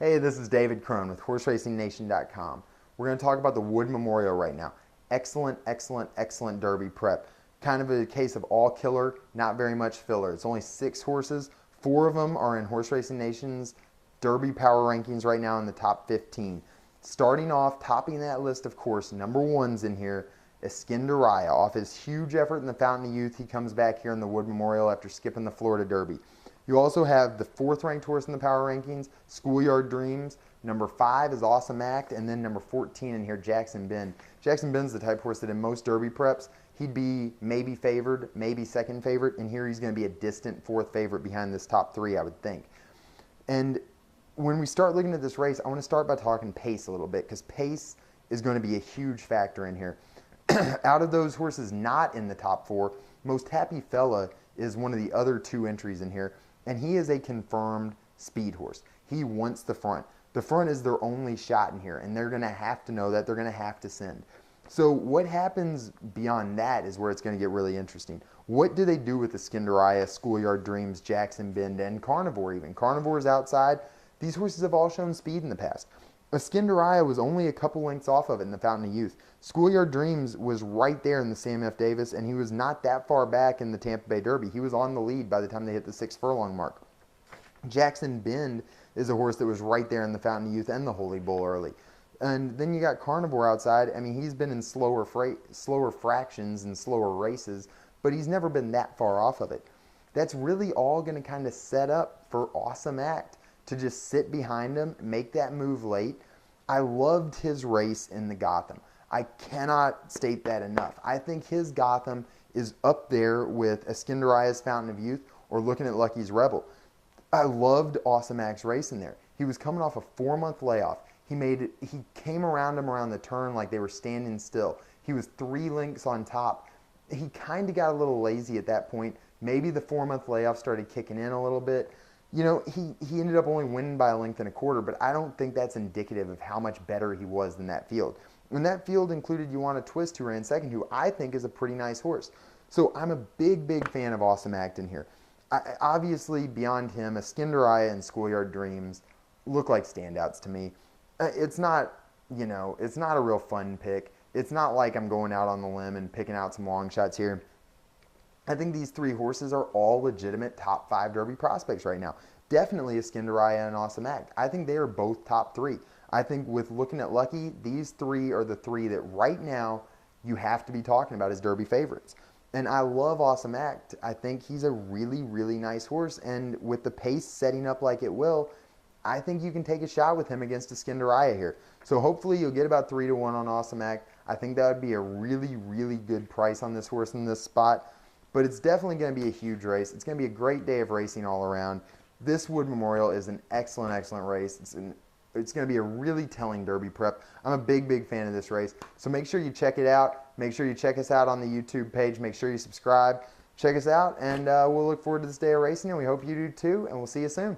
Hey, this is David Crone with HorseRacingNation.com. We're going to talk about the Wood Memorial right now. Excellent, excellent, excellent Derby prep. Kind of a case of all killer, not very much filler. It's only 6 horses. 4 of them are in Horse Racing Nation's Derby power rankings right now in the top 15. Starting off, topping that list, of course, number 1's in here, Eskendereya. Off his huge effort in the Fountain of Youth, he comes back here in the Wood Memorial after skipping the Florida Derby. You also have the 4th ranked horse in the power rankings, Schoolyard Dreams. Number 5 is Awesome Act, and then number 14 in here, Jackson Bend. Jackson Bend's the type horse that in most Derby preps, he'd be maybe favored, maybe second favorite, and here he's going to be a distant 4th favorite behind this top 3, I would think. And when we start looking at this race, I want to start by talking pace a little bit, because pace is going to be a huge factor in here. Out of those horses not in the top 4, Most Happy Fella is one of the other 2 entries in here, and he is a confirmed speed horse. He wants the front. The front is their only shot in here, and they're going to have to know that. They're going to have to send. So what happens beyond that is where it's going to get really interesting. What do they do with the Eskendereya, Schoolyard Dreams, Jackson Bend, and Carnivore even? Carnivore's outside. These horses have all shown speed in the past. Eskendereya was only a couple lengths off of it in the Fountain of Youth. Schoolyard Dreams was right there in the Sam F. Davis, and he was not that far back in the Tampa Bay Derby. He was on the lead by the time they hit the 6 furlong mark. Jackson Bend is a horse that was right there in the Fountain of Youth and the Holy Bull early. And then you got Carnivore outside. I mean, he's been in slower fractions and slower races, but he's never been that far off of it. That's really all going to kind of set up for Awesome Act to just sit behind him, make that move late. I loved his race in the Gotham. I cannot state that enough. I think his Gotham is up there with Eskendereya's Fountain of Youth or looking at Lucky's Rebel. I loved Awesome Act's race in there. He was coming off a 4-month layoff. He came around him around the turn like they were standing still. He was 3 lengths on top. He kind of got a little lazy at that point. Maybe the 4-month layoff started kicking in a little bit. You know, he ended up only winning by 1.25 lengths, but I don't think that's indicative of how much better he was than that field. And that field included You Want a Twist, who ran second, who I think is a pretty nice horse. So I'm a big, big fan of Awesome Act in here. Obviously, beyond him, Eskendereya and Schoolyard Dreams look like standouts to me. It's not, you know, it's not a real fun pick. It's not like I'm going out on the limb and picking out some long shots here. I think these 3 horses are all legitimate top 5 Derby prospects right now. Definitely Eskendereya and Awesome Act. I think they are both top 3. I think with looking at Lucky, these 3 are the 3 that right now you have to be talking about as Derby favorites. And I love Awesome Act. I think he's a really, really nice horse. And with the pace setting up like it will, I think you can take a shot with him against Eskendereya here. So hopefully you'll get about 3-1 on Awesome Act. I think that would be a really, really good price on this horse in this spot. But it's definitely going to be a huge race. It's going to be a great day of racing all around. This Wood Memorial is an excellent, excellent race. It's going to be a really telling Derby prep. I'm a big, big fan of this race. So make sure you check it out. Make sure you check us out on the YouTube page. Make sure you subscribe. Check us out, and we'll look forward to this day of racing, and we hope you do too, and we'll see you soon.